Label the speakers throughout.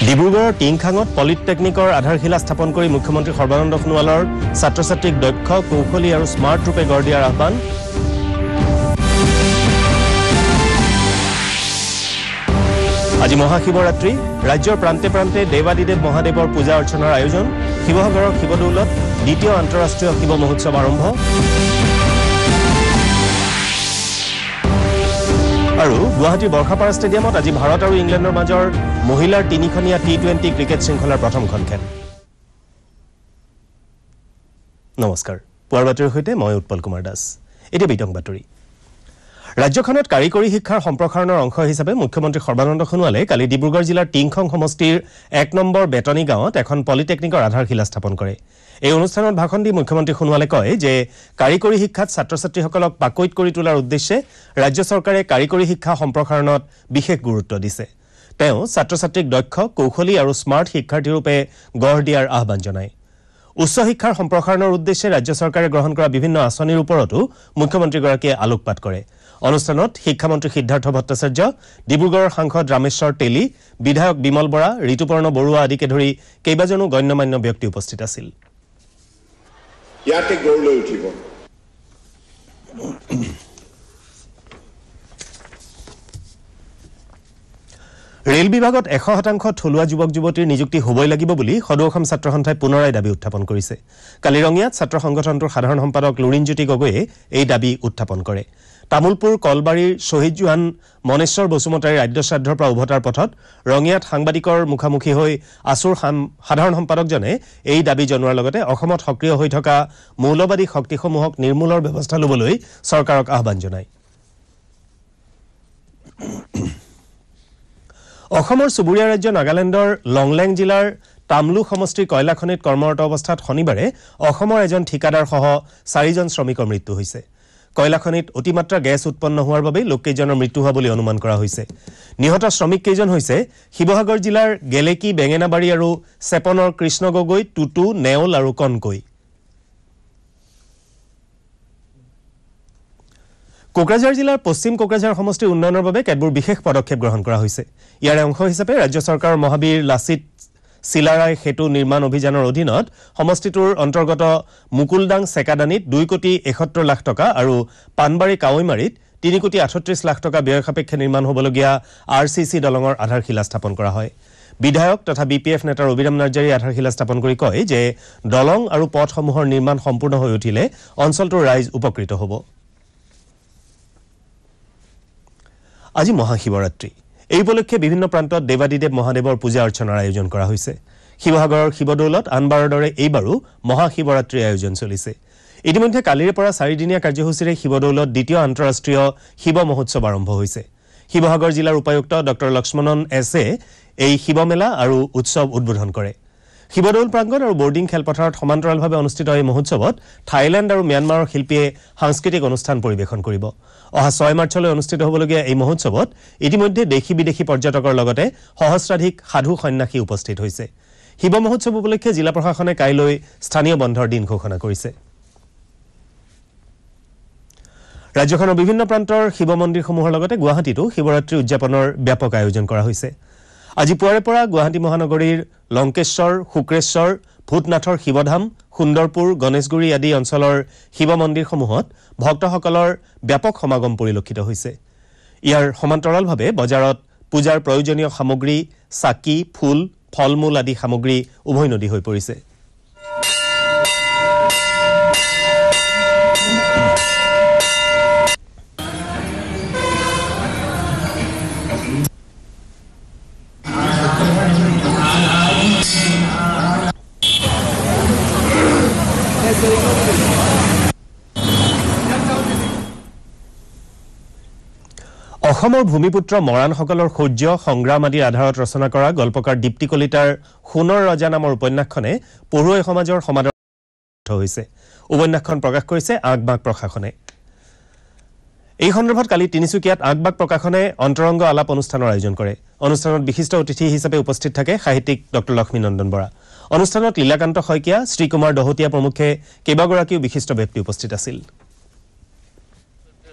Speaker 1: ডিব্ৰুগড়ৰ টিংখাঙত পলিটেকনিকৰ আধাৰশিলা স্থাপন কৰি মুখ্যমন্ত্ৰী সৰ্বানন্দ সোণোৱালৰ ছাত্ৰ-ছাত্ৰীক দক্ষ কৌশলী আৰু স্মাৰ্ট ৰূপে গঢ় দিয়াৰ আহ্বান। আজি মহাশিৱৰাত্ৰি ৰাজ্যৰ প্ৰান্তে প্ৰান্তে দেৱাদিদেৱ মহাদেৱৰ পূজা অৰ্চনাৰ আয়োজন। শিৱসাগৰৰ শিৱদৌলত দ্বিতীয় আন্তঃৰাষ্ট্ৰীয় শিৱ মহোৎসৱ আৰম্ভ। আৰু গুৱাহাটীৰ বৰ্ষাপাৰা ষ্টেডিয়ামত আজি ভাৰত আৰু ইংলেণ্ডৰ মাজৰ মহিলাৰ 3খনীয়া T20 ক্ৰিকেট শৃংখলাৰ প্ৰথমখন খেল। নমস্কাৰ, পুৱাৰ বাতৰিৰ সৈতে মই উৎপল কুমাৰ দাস। এতিয়া বিতং বাতৰি। ৰাজ্যখনত কাৰিকৰী শিক্ষাৰ সম্প্ৰসাৰণৰ অংশ হিচাপে মুখ্যমন্ত্ৰী সৰ্বানন্দ সোণোৱালে কালি ডিব্ৰুগড় জিলাৰ টিংখং সমষ্টিৰ 1 নম্বৰ বেতনী গাঁৱত এখন পলিটেকনিকৰ আধাৰশিলা স্থাপন কৰে। এই অনুষ্ঠানত ভাষণ দি মুখ্যমন্ত্ৰী সোণোৱালে কয় যে কাৰিকৰী শিক্ষাত ছাত্ৰ-ছাত্ৰীসকলক পাকৈত কৰি তোলাৰ উদ্দেশ্যে ৰাজ্য চৰকাৰে কাৰিকৰী শিক্ষা সম্প্ৰসাৰণত বিশেষ গুৰুত্ব দিছে। তেওঁ ছাত্ৰ-ছাত্ৰীক দক্ষ কৌশলী আৰু স্মাৰ্ট শিক্ষাৰ্থীৰূপে গঢ় দিয়াৰ আহ্বান জনায়। উচ্চ শিক্ষাৰ সম্প্ৰসাৰণৰ উদ্দেশ্যে ৰাজ্য চৰকাৰে গ্ৰহণ কৰা বিভিন্ন আঁচনিৰ ওপৰতো মুখ্যমন্ত্ৰীগৰাকীয়ে আলোকপাত কৰে। অনুষ্ঠানত শিক্ষামন্ত্ৰী সিদ্ধাৰ্থ ভট্টাচাৰ্য, ডিব্ৰুগড়ৰ সাংসদ ৰামেশ্বৰ তেলী, বিধায়ক বিমল বৰা, ঋতুপৰ্ণ বৰুৱা আদিকে ধৰি কেইবাজনো গণ্যমান্য ব্যক্তি উপস্থিত আছিল।
Speaker 2: ইয়াতে গঢ় লৈ উঠিব।
Speaker 1: ৰেল বিভাগত 100% থলুৱা যুৱক যুৱতীৰ নিযুক্তি হ'বই লাগিব বুলি সদৌ অসম ছাত্ৰ সন্থাই পুনৰাই দাবী উত্থাপন কৰিছে। কালি ৰঙিয়াত ছাত্ৰ সংগঠনটোৰ সাধাৰণ সম্পাদক লুৰিণজ্যোতি গগৈয়ে এই দাবী উত্থাপন কৰে। তামুলপুৰ কলবাৰীৰ শ্বহীদ জোৱান মনেশ্বৰ বসুমতাৰীৰ ৰাজ্যশ্ৰাদ্ধৰ পৰা উভতাৰ পথত ৰঙিয়াত সাংবাদিকৰ মুখামুখি হৈ আছুৰ সাধাৰণ সম্পাদকজনে এই দাবী জনোৱাৰ লগতে অসমত সক্ৰিয় হৈ থকা মৌলবাদী শক্তিসমূহক নিৰ্মূলৰ ব্যৱস্থা ল'বলৈ চৰকাৰক আহ্বান জনায়। অসমৰ চুবুৰীয়া ৰাজ্য নাগালেণ্ডৰ লংলেং জিলাৰ তামলু সমষ্টিৰ কয়লা খনিত কৰ্মৰত অৱস্থাত শনিবাৰে অসমৰ এজন ঠিকাদাৰসহ 4জন শ্ৰমিকৰ মৃত্যু হৈছে। কয়লা খনিত অতিমাত্ৰা গেছ উৎপন্ন হোৱাৰ বাবে লোককেইজনৰ মৃত্যু হোৱা বুলি অনুমান কৰা হৈছে। নিহত শ্ৰমিককেইজন হৈছে শিৱসাগৰ জিলাৰ গেলেকী, বেঙেনাবাৰী আৰু চেপনৰ কৃষ্ণ গগৈ, টুটু, নেওল আৰু কনকৈ। কোকৰাঝাৰ জিলাৰ পশ্চিম কোকৰাঝাৰ সমষ্টিৰ উন্নয়নৰ বাবে কেতবোৰ বিশেষ পদক্ষেপ গ্ৰহণ কৰা হৈছে। ইয়াৰে অংশ হিচাপে ৰাজ্য চৰকাৰৰ মহাবীৰ লাচিত চিলাৰাই সেতু নিৰ্মাণ অভিযানৰ অধীনত সমষ্টিটোৰ অন্তৰ্গত মুকুলদাং চেকাদানিত 2,71,00,000 টকা আৰু পানবাৰী কাৱৈমাৰীত 3,38,00,000 টকা ব্যয় সাপেক্ষে নিৰ্মাণ হ'বলগীয়া RCC দলঙৰ আধাৰশিলা স্থাপন কৰা হয়। বিধায়ক তথা BPF নেতাৰ অবিৰাম নাৰ্জাৰীয়ে আধাৰশিলা স্থাপন কৰি কয় যে দলং আৰু পথসমূহৰ নিৰ্মাণ সম্পূৰ্ণ হৈ উঠিলে অঞ্চলটোৰ ৰাইজ উপকৃত হ'ব। আজি মহাশিৱৰাত্ৰি। এই উপলক্ষে বিভিন্ন প্ৰান্তত দেৱাদিদেৱ মহাদেৱৰ পূজা অৰ্চনাৰ আয়োজন কৰা হৈছে। শিৱসাগৰৰ শিৱদৌলত আনবাৰৰ দৰে এইবাৰো মহাশিৱৰাত্ৰিৰ আয়োজন চলিছে। ইতিমধ্যে কালিৰে পৰা 4দিনীয়া কাৰ্যসূচীৰে শিৱদৌলত দ্বিতীয় আন্তঃৰাষ্ট্ৰীয় শিৱ মহোৎসৱ আৰম্ভ হৈছে। শিৱসাগৰ জিলাৰ উপায়ুক্ত ডঃ লক্ষ্মণন এছে এই শিৱমেলা আৰু উৎসৱ উদ্বোধন কৰে। শিৱদৌল প্ৰাংগণ আৰু বৰ্ডিং খেলপথাৰত সমান্তৰালভাৱে অনুষ্ঠিত এই মহোৎসৱত থাইলেণ্ড আৰু ম্যানমাৰৰ শিল্পীয়ে সাংস্কৃতিক অনুষ্ঠান পৰিৱেশন কৰিব। অহা 6 মাৰ্চলৈ অনুষ্ঠিত হ'বলগীয়া এই মহোৎসৱত ইতিমধ্যে দেশী বিদেশী পৰ্যটকৰ লগতে সহস্ৰাধিক সাধু সন্যাসী উপস্থিত হৈছে। শিৱ মহোৎসৱ উপলক্ষে জিলা প্ৰশাসনে কাইলৈ স্থানীয় বন্ধৰ দিন ঘোষণা কৰিছে। ৰাজ্যখনৰ বিভিন্ন প্ৰান্তৰ শিৱ মন্দিৰসমূহৰ লগতে গুৱাহাটীতো শিৱৰাত্ৰি উদযাপনৰ ব্যাপক আয়োজন কৰা হৈছে। আজি পুৱাৰে পৰা গুৱাহাটী মহানগৰীৰ লংকেশ্বৰ, শুক্ৰেশ্বৰ, ভূতনাথৰ শিৱধাম, সুন্দৰপুৰ, গণেশগুৰি আদি অঞ্চলৰ শিৱ মন্দিৰসমূহত ভক্তসকলৰ ব্যাপক সমাগম পৰিলক্ষিত হৈছে। ইয়াৰ সমান্তৰালভাৱে বজাৰত পূজাৰ প্ৰয়োজনীয় সামগ্ৰী, চাকি, ফুল, ফল-মূল আদি সামগ্ৰী উভৈনদী হৈ পৰিছে। অসমৰ ভূমিপুত্ৰ মৰাণসকলৰ শৌৰ্য সংগ্ৰাম আদিৰ আধাৰত ৰচনা কৰা গল্পকাৰ দীপ্তি কলিতাৰ সোণৰ ৰজা নামৰ উপন্যাসখনে পঢ়ুৱৈ সমাজৰ সমাদৰ হৈছে। উপন্যাসখন প্ৰকাশ কৰিছে আঁকবাক প্ৰকাশনে। এই সন্দৰ্ভত কালি তিনিচুকীয়াত আঁকবাক প্ৰকাশনে অন্তৰংগ আলাপ অনুষ্ঠানৰ আয়োজন কৰে। অনুষ্ঠানত বিশিষ্ট অতিথি হিচাপে উপস্থিত থাকে সাহিত্যিক ডঃ লক্ষ্মীনন্দন বৰা। অনুষ্ঠানত লীলাকান্ত শইকীয়া, শ্ৰীকুমাৰ দহতীয়া প্ৰমুখে কেইবাগৰাকীও বিশিষ্ট ব্যক্তি উপস্থিত আছিল।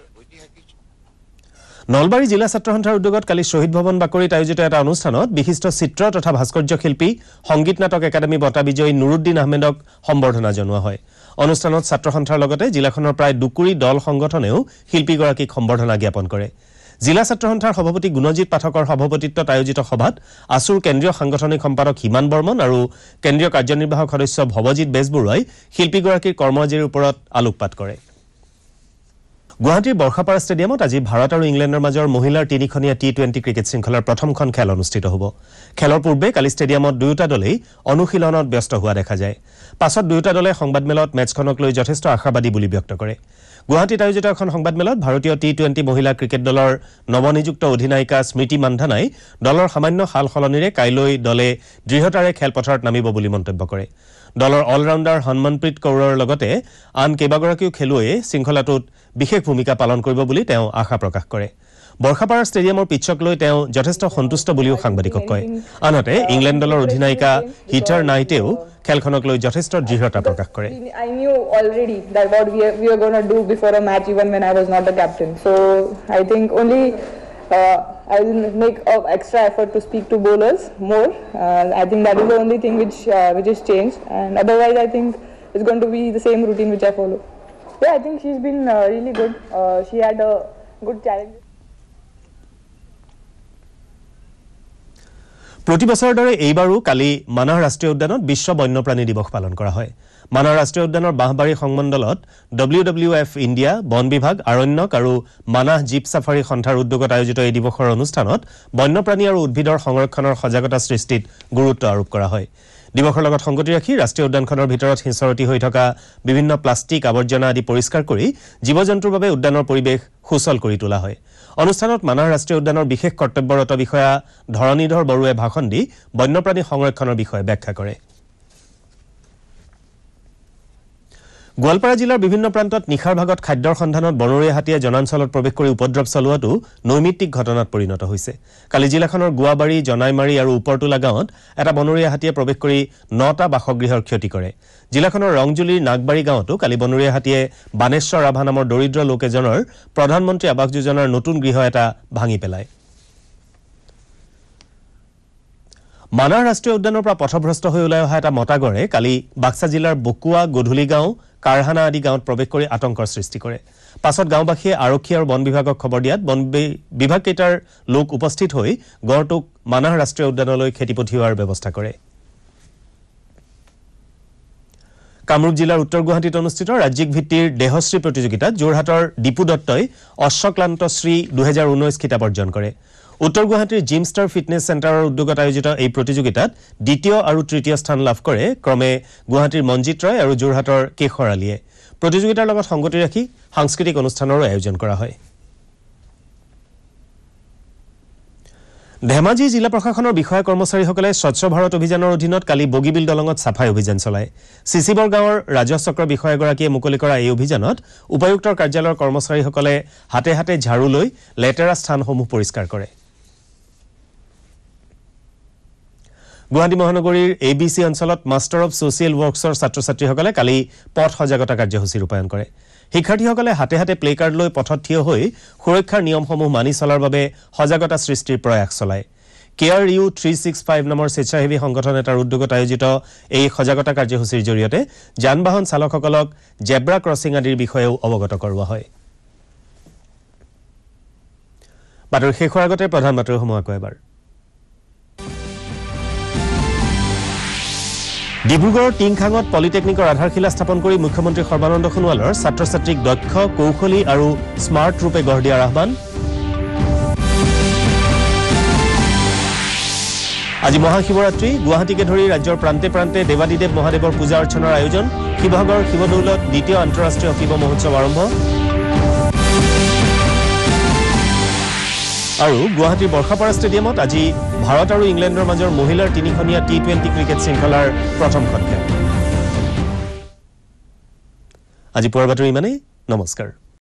Speaker 1: নলবাৰী জিলা ছাত্ৰ সন্থাৰ উদ্যোগত কালি শহীদ ভৱন বাকৰিত আয়োজিত এটা অনুষ্ঠানত বিশিষ্ট চিত্ৰ তথা ভাস্কৰ্য শিল্পী সংগীত নাটক একাডেমী বঁটা বিজয়ী নুৰুদ্দিন আহমেদক সম্বৰ্ধনা জনোৱা হয় অনুষ্ঠানত ছাত্ৰ সন্থাৰ লগতে জিলাখনৰ প্ৰায় 2 দল সংগঠনেও শিল্পীগৰাকীক সম্বৰ্ধনা জ্ঞাপন কৰে জিলা ছাত্ৰ সন্থাৰ সভাপতি গুণজিত পাঠকৰ সভাপতিত্বত আয়োজিত সভাত আসুৰ কেন্দ্ৰীয় সাংগঠনিক সম্পাদক হিমান বৰ্মন আৰু কেন্দ্ৰীয় কাৰ্যনিৰ্বাহক সদস্য ভৱজিৎ বেজবৰুৱাই শিল্পীগৰাকীৰ কৰ্মৰাজিৰ ওপৰত আলোকপাত কৰে গুৱাহাটীৰ বৰ্ষাপাৰা ষ্টেডিয়ামত আজি ভাৰত আৰু ইংলেণ্ডৰ মাজৰ মহিলাৰ 3খনীয়া টি20 ক্ৰিকেট শৃংখলাৰ প্ৰথমখন খেল অনুষ্ঠিত হ'ব খেলৰ পূৰ্বে কালি ষ্টেডিয়ামত দুয়োটা দলেই অনুশীলনত ব্যস্ত হোৱা দেখা যায় পাছত দুয়োটা দলে সংবাদমেলত মেচখনক লৈ যথেষ্ট আশাবাদী বুলি ব্যক্ত কৰে গুৱাহাটীত আয়োজিত এখন সংবাদমেলত ভাৰতীয় টি20 মহিলা ক্ৰিকেট দলৰ নৱনিযুক্ত অধিনায়িকা স্মৃতি মান্ধানাই দলৰ সামান্য হাল সলনিৰে কাইলৈ দলে দৃঢ়তাৰে খেলপথাৰত নামিব বুলি মন্তব্য কৰে দলৰ অলৰাউণ্ডাৰ হনমনপ্ৰীত কৌৰৰ লগতে আন কেইবাগৰাকীও খেলুৱৈয়ে শৃংখলাটোত বিশেষ ভূমিকা পালন কৰিব বুলি তেওঁ আশা প্ৰকাশ কৰে বৰ্ষাপাৰা ষ্টেডিয়ামৰ পিচক লৈ তেওঁ যথেষ্ট সন্তুষ্ট বুলিও সাংবাদিকক কয় আনহাতে ইংলেণ্ড দলৰ অধিনায়িকা হিটাৰ নাইটেও খেলখনক লৈ যথেষ্ট দৃঢ়তা প্ৰকাশ কৰে
Speaker 2: I knew already that what we were going to do before a match even when I was not the captain so I think only I will make an extra effort to speak to bowlers more I think that is the only thing which is changed and otherwise I think it's going to be the same routine which I follow yeah I think she's been really good she had a good challenge
Speaker 1: প্ৰতি বছৰৰ দৰে এইবাৰো কালি মানাহ ৰাষ্ট্ৰীয় উদ্যানত বিশ্ব বন্যপ্ৰাণী দিৱস পালন কৰা হয় মানাহ ৰাষ্ট্ৰীয় উদ্যানৰ বাহবাৰী সংমণ্ডলত WWF ইণ্ডিয়া বন বিভাগ আৰণ্যক আৰু মানাহ জীপ সাফাৰী সন্থাৰ উদ্যোগত আয়োজিত এই দিৱসৰ অনুষ্ঠানত বন্যপ্ৰাণী আৰু উদ্ভিদৰ সংৰক্ষণৰ সজাগতা সৃষ্টিত গুৰুত্ব আৰোপ কৰা হয় দিৱসৰ লগত সংগতি ৰাখি ৰাষ্ট্ৰীয় উদ্যানখনৰ ভিতৰত হিঁচৰতি হৈ থকা বিভিন্ন প্লাষ্টিক আৱৰ্জনা আদি পৰিষ্কাৰ কৰি জীৱ-জন্তুৰ বাবে উদ্যানৰ পৰিৱেশ সুচল কৰি তোলা হয় অনুষ্ঠানত মানাহ ৰাষ্ট্ৰীয় উদ্যানৰ বিশেষ কৰ্তব্যৰত বিষয়া ধৰণীধৰ বৰুৱে ভাষণ দি বন্যপ্ৰাণী সংৰক্ষণৰ বিষয়ে ব্যাখ্যা কৰে গোৱালপাৰা জিলাৰ বিভিন্ন প্ৰান্তত নিখাৰ ভাগত খাদ্যৰ সন্ধানত বনৰীয়া হাতীয়ে জনাঞ্চলত প্ৰৱেশ কৰি উপদ্ৰৱ চলোৱাটো নৈমিত্তিক ঘটনাত পৰিণত হৈছে কালি জিলাখনৰ গুৱাবাৰী জনাইমাৰী আৰু উপৰটোলা গাঁৱত এটা বনৰীয়া হাতীয়ে প্ৰৱেশ কৰি 9টা বাসগৃহৰ ক্ষতি কৰে জিলাখনৰ ৰংজুলিৰ নাগবাৰী গাঁৱতো কালি বনৰীয়া হাতীয়ে বানেশ্বৰ ৰাভা নামৰ দৰিদ্ৰ লোক এজনৰ প্ৰধানমন্ত্ৰী আৱাস যোজনাৰ নতুন গৃহ এটা ভাঙি পেলায় মানাহ ৰাষ্ট্ৰীয় উদ্যানৰ পৰা পথভ্ৰষ্ট হৈ ওলাই অহা এটা মতাগৰে কালি বাক্সা জিলাৰ বকুৱা গধুলি গাঁও কাৰহানা আদি গাঁৱত প্ৰৱেশ কৰি আতংকৰ সৃষ্টি কৰে পাছত গাঁওবাসীয়ে আৰক্ষী আৰু বন বিভাগক খবৰ দিয়াত বন বিভাগ কেইটাৰ লোক উপস্থিত হৈ গড়টোক মানাহ ৰাষ্ট্ৰীয় উদ্যানলৈ খেতি পঠিওৱাৰ ব্যৱস্থা কৰে কামৰূপ জিলাৰ উত্তৰ গুৱাহাটীত অনুষ্ঠিত ৰাজ্যিক ভিত্তিৰ দেহশ্ৰী প্ৰতিযোগিতাত যোৰহাটৰ দীপু দত্তই অশ্বক্লান্ত শ্ৰী 2019 খিতাপ অৰ্জন কৰে উত্তৰ গুৱাহাটীৰ জিমষ্টাৰ ফিটনেছ চেণ্টাৰৰ উদ্যোগত আয়োজিত এই প্ৰতিযোগিতাত দ্বিতীয় আৰু তৃতীয় স্থান লাভ কৰে ক্ৰমে গুৱাহাটীৰ মঞ্জিত ৰয় আৰু যোৰহাটৰ কেশৰ আলীয়ে প্ৰতিযোগিতাৰ লগত সংগতি ৰাখি সাংস্কৃতিক অনুষ্ঠানৰো আয়োজন কৰা হয় ধেমাজি জিলা প্ৰশাসনৰ বিষয়া কৰ্মচাৰীসকলে স্বচ্ছ ভাৰত অভিযানৰ অধীনত কালি বগীবিল দলঙত সাফাই অভিযান চলায় সিসিবৰ গাঁৱৰ ৰাজহ চক্ৰ বিষয়াগৰাকীয়ে মুকলি কৰা এই অভিযানত উপায়ুক্তৰ কাৰ্যালয়ৰ কৰ্মচাৰীসকলে হাতে হাতে ঝাৰু লৈ লেতেৰা স্থানসমূহ পৰিষ্কাৰ কৰে গুৱাহাটী মহানগৰীৰ ABC অঞ্চলত মাষ্টাৰ অফ ছ'চিয়েল ৱৰ্কছৰ ছাত্ৰ-ছাত্ৰীসকলে কালি পথ সজাগতা কাৰ্যসূচী ৰূপায়ণ কৰে শিক্ষাৰ্থীসকলে হাতে হাতে প্লে কাৰ্ড লৈ পথত থিয় হৈ সুৰক্ষাৰ নিয়মসমূহ মানি চলাৰ বাবে সজাগতা সৃষ্টিৰ প্ৰয়াস চলায় কেআৰইউ 365 নামৰ স্বেচ্ছাসেৱী সংগঠন এটাৰ উদ্যোগত আয়োজিত এই সজাগতা কাৰ্যসূচীৰ জৰিয়তে যান-বাহন চালকসকলক জেব্ৰা ক্ৰছিং আদিৰ বিষয়েও অৱগত কৰোৱা হয় বাতৰি শেষ হোৱাৰ আগতে প্ৰধান বাতৰিসমূহ আকৌ এবাৰ ডিব্ৰুগড়ৰ টিংখাঙত পলিটেকনিকৰ আধাৰশিলা স্থাপন কৰি মুখ্যমন্ত্ৰী সৰ্বানন্দ সোণোৱালৰ ছাত্ৰ-ছাত্ৰীক দক্ষ কৌশলী আৰু স্মাৰ্ট ৰূপে গঢ় দিয়াৰ আহ্বান আজি মহাশিৱৰাত্ৰি গুৱাহাটীকে ধৰি ৰাজ্যৰ প্ৰান্তে প্ৰান্তে দেৱাদিদেৱ মহাদেৱৰ পূজা অৰ্চনাৰ আয়োজন শিৱসাগৰ শিৱদৌলত দ্বিতীয় আন্তঃৰাষ্ট্ৰীয় শিৱ মহোৎসৱ আৰম্ভ আৰু গুৱাহাটীৰ বৰ্ষাপাৰা ষ্টেডিয়ামত আজি ভাৰত আৰু ইংলেণ্ডৰ মাজৰ মহিলাৰ 3খনীয়া টি20 ক্ৰিকেট শৃংখলাৰ প্ৰথমখন খেল আজি পুৱাৰ বাতৰি ইমানেই নমস্কাৰ